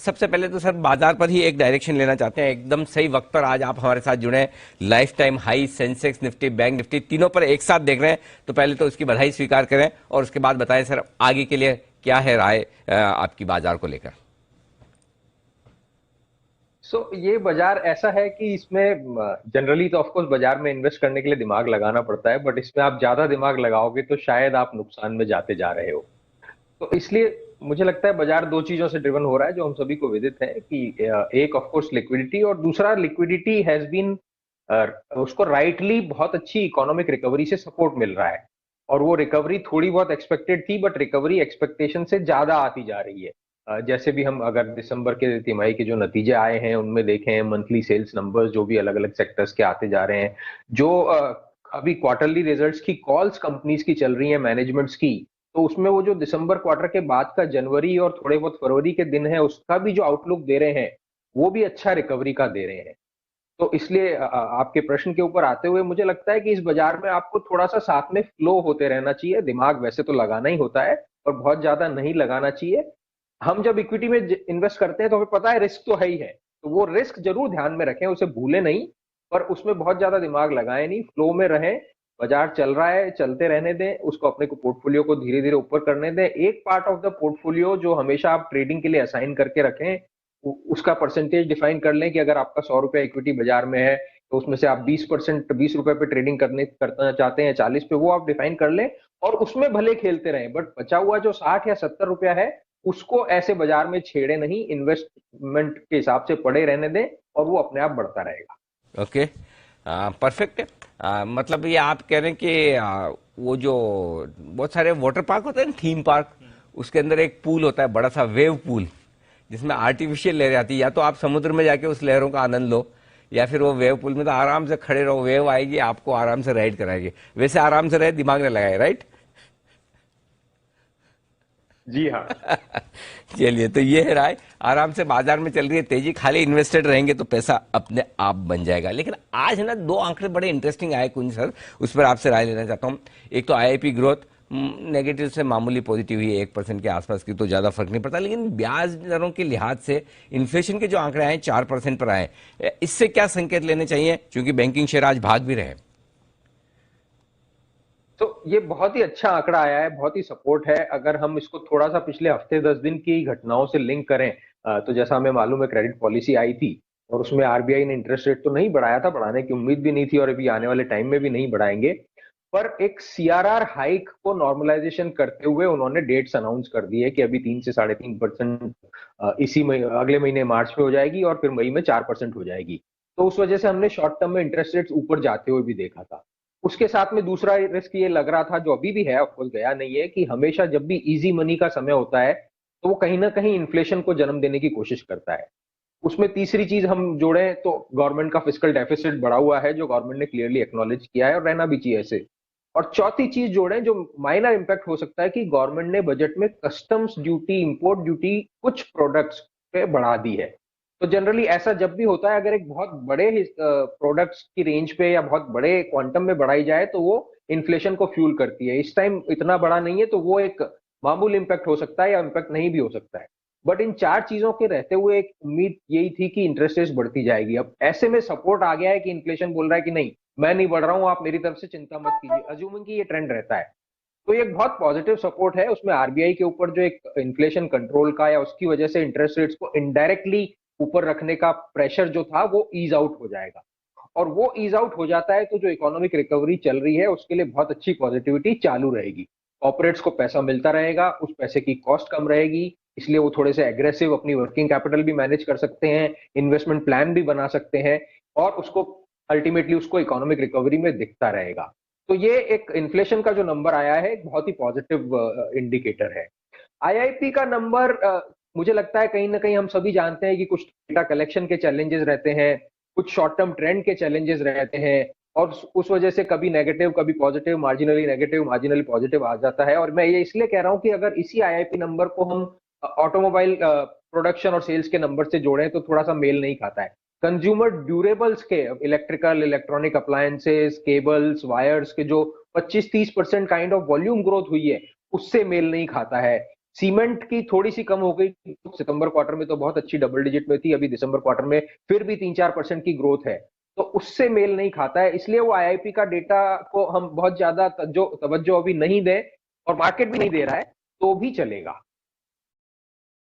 सबसे पहले तो सर बाजार पर ही एक डायरेक्शन लेना चाहते हैं, एकदम सही वक्त पर आज आप हमारे साथ जुड़े हैं। Life time high Sensex Nifty bank Nifty तीनों पर एक साथ देख रहे हैं, तो पहले तो उसकी बधाई स्वीकार करें और उसके बाद बताएं सर आगे के लिए क्या है राय आपकी बाजार को लेकर। ये बाजार ऐसा है कि इसमें जनरली तो ऑफकोर्स बाजार में इन्वेस्ट करने के लिए दिमाग लगाना पड़ता है, बट इसमें आप ज्यादा दिमाग लगाओगे तो शायद आप नुकसान में जाते जा रहे हो। तो इसलिए मुझे लगता है बाजार दो चीजों से ड्रिवन हो रहा है जो हम सभी को विदित है कि एक ऑफकोर्स लिक्विडिटी, और दूसरा लिक्विडिटी हैज बीन उसको राइटली बहुत अच्छी इकोनॉमिक रिकवरी से सपोर्ट मिल रहा है। और वो रिकवरी थोड़ी बहुत एक्सपेक्टेड थी, बट रिकवरी एक्सपेक्टेशन से ज्यादा आती जा रही है। जैसे भी हम अगर दिसंबर के तिमाही के जो नतीजे आए हैं उनमें देखें, मंथली सेल्स नंबर्स जो भी अलग अलग सेक्टर्स के आते जा रहे हैं, जो अभी क्वार्टरली रिजल्ट्स की कॉल्स कंपनीज की चल रही है मैनेजमेंट्स की, तो उसमें वो जो दिसंबर क्वार्टर के बाद का जनवरी और थोड़े बहुत फरवरी के दिन है उसका भी जो आउटलुक दे रहे हैं वो भी अच्छा रिकवरी का दे रहे हैं। तो इसलिए आपके प्रश्न के ऊपर आते हुए मुझे लगता है कि इस बाजार में आपको थोड़ा सा साथ में फ्लो होते रहना चाहिए। दिमाग वैसे तो लगाना ही होता है और बहुत ज्यादा नहीं लगाना चाहिए। हम जब इक्विटी में इन्वेस्ट करते हैं तो हमें पता है रिस्क तो है ही है, तो वो रिस्क जरूर ध्यान में रखें, उसे भूले नहीं, पर उसमें बहुत ज्यादा दिमाग लगाए नहीं, फ्लो में रहें। बाजार चल रहा है, चलते रहने दें, उसको अपने को पोर्टफोलियो को धीरे धीरे ऊपर करने दें। एक पार्ट ऑफ द पोर्टफोलियो जो हमेशा आप ट्रेडिंग के लिए असाइन करके रखें, उसका परसेंटेज डिफाइन कर लें कि अगर आपका 100 रुपया इक्विटी बाजार में है तो उसमें से आप 20%, 20 रुपए पे ट्रेडिंग करना चाहते हैं, 40 पे, वो आप डिफाइन कर लें और उसमें भले खेलते रहें। बट बचा हुआ जो 60 या 70 रुपया है उसको ऐसे बाजार में छेड़े नहीं, इन्वेस्टमेंट के हिसाब से पड़े रहने दें और वो अपने आप बढ़ता रहेगा। ओके, परफेक्ट है। मतलब ये आप कह रहे हैं कि वो जो बहुत सारे वाटर पार्क होते हैं ना, थीम पार्क, उसके अंदर एक पूल होता है, बड़ा सा वेव पूल, जिसमें आर्टिफिशियल लहरें आती है। या तो आप समुद्र में जाके उस लहरों का आनंद लो, या फिर वो वेव पूल में तो आराम से खड़े रहो, वेव आएगी आपको आराम से राइड कराएगी। वैसे आराम से रहे, दिमाग न लगाए, राइट? जी हाँ। चलिए, तो ये है राय। आराम से बाजार में चल रही है तेजी, खाली इन्वेस्टेड रहेंगे तो पैसा अपने आप बन जाएगा। लेकिन आज है ना, दो आंकड़े बड़े इंटरेस्टिंग आए कुंज सर, उस पर आपसे राय लेना चाहता हूँ। एक तो आईआईपी ग्रोथ नेगेटिव से मामूली पॉजिटिव हुई है, 1% के आसपास की, तो ज्यादा फर्क नहीं पड़ता। लेकिन ब्याज दरों के लिहाज से इन्फ्लेशन के जो आंकड़े आए 4% पर आए, इससे क्या संकेत लेने चाहिए, क्योंकि बैंकिंग शेयर आज भाग भी रहे? तो ये बहुत ही अच्छा आंकड़ा आया है, बहुत ही सपोर्ट है। अगर हम इसको थोड़ा सा पिछले हफ्ते 10 दिन की घटनाओं से लिंक करें, तो जैसा हमें मालूम है क्रेडिट पॉलिसी आई थी और उसमें आरबीआई ने इंटरेस्ट रेट तो नहीं बढ़ाया था, बढ़ाने की उम्मीद भी नहीं थी और अभी आने वाले टाइम में भी नहीं बढ़ाएंगे। पर एक सीआरआर हाइक को नॉर्मलाइजेशन करते हुए उन्होंने डेट्स अनाउंस कर दी है कि अभी 3 से 3.5% इसी अगले महीने मार्च में हो जाएगी और फिर मई में 4% हो जाएगी। तो उस वजह से हमने शॉर्ट टर्म में इंटरेस्ट रेट्स ऊपर जाते हुए भी देखा था। उसके साथ में दूसरा रिस्क ये लग रहा था, जो अभी भी है, ऑफकोर्स गया नहीं है, कि हमेशा जब भी इजी मनी का समय होता है तो वो कहीं ना कहीं इन्फ्लेशन को जन्म देने की कोशिश करता है। उसमें तीसरी चीज हम जोड़े तो गवर्नमेंट का फिस्कल डेफिसिट बढ़ा हुआ है, जो गवर्नमेंट ने क्लियरली एक्नॉलेज किया है और रहना भी चाहिए ऐसे। और चौथी चीज जोड़े जो माइनर इंपैक्ट हो सकता है कि गवर्नमेंट ने बजट में कस्टम्स ड्यूटी, इंपोर्ट ड्यूटी कुछ प्रोडक्ट्स पे बढ़ा दी है। तो जनरली ऐसा जब भी होता है, अगर एक बहुत बड़े प्रोडक्ट्स की रेंज पे या बहुत बड़े क्वांटम में बढ़ाई जाए तो वो इन्फ्लेशन को फ्यूल करती है। इस टाइम इतना बड़ा नहीं है तो वो एक मामूली इंपैक्ट हो सकता है या इंपैक्ट नहीं भी हो सकता है। बट इन चार चीजों के रहते हुए एक उम्मीद यही थी कि इंटरेस्ट रेट बढ़ती जाएगी। अब ऐसे में सपोर्ट आ गया है कि इन्फ्लेशन बोल रहा है कि नहीं, मैं नहीं बढ़ रहा हूं, आप मेरी तरफ से चिंता मत कीजिए, अज्यूमिंग कि ये ट्रेंड रहता है। तो ये एक बहुत पॉजिटिव सपोर्ट है। उसमें आरबीआई के ऊपर जो एक इन्फ्लेशन कंट्रोल का या उसकी वजह से इंटरेस्ट रेट्स को इनडायरेक्टली ऊपर रखने का प्रेशर जो था वो ईज आउट हो जाएगा। और वो ईज आउट हो जाता है तो जो इकोनॉमिक रिकवरी चल रही है उसके लिए बहुत अच्छी पॉजिटिविटी चालू रहेगी। ऑपरेट्स को पैसा मिलता रहेगा, उस पैसे की कॉस्ट कम रहेगी, इसलिए वो थोड़े से एग्रेसिव अपनी वर्किंग कैपिटल भी मैनेज कर सकते हैं, इन्वेस्टमेंट प्लान भी बना सकते हैं और उसको अल्टीमेटली उसको इकोनॉमिक रिकवरी में दिखता रहेगा। तो ये एक इन्फ्लेशन का जो नंबर आया है एक बहुत ही पॉजिटिव इंडिकेटर है। आईआईपी का नंबर, मुझे लगता है कहीं ना कहीं हम सभी जानते हैं कि कुछ डेटा कलेक्शन के चैलेंजेस रहते हैं, कुछ शॉर्ट टर्म ट्रेंड के चैलेंजेस रहते हैं और उस वजह से कभी नेगेटिव कभी positive, marginally negative marginally positive आ जाता है। और मैं ये इसलिए कह रहा हूं कि अगर इसी आईआईपी नंबर को हम ऑटोमोबाइल प्रोडक्शन और सेल्स के नंबर से जोड़ें तो थोड़ा सा मेल नहीं खाता है। कंज्यूमर ड्यूरेबल्स के, electrical electronic appliances, cables, wires के जो 25-30% काइंड ऑफ वॉल्यूम ग्रोथ हुई है उससे मेल नहीं खाता है। सीमेंट की थोड़ी सी कम हो गई, सितंबर क्वार्टर में तो बहुत अच्छी डबल डिजिट में थी, अभी दिसंबर क्वार्टर में फिर भी 3-4% की ग्रोथ है, तो उससे मेल नहीं खाता है, इसलिए वो आईआईपी का डेटा को हम बहुत ज्यादा जो तवज्जो अभी नहीं दें और मार्केट भी नहीं दे रहा है तो भी चलेगा।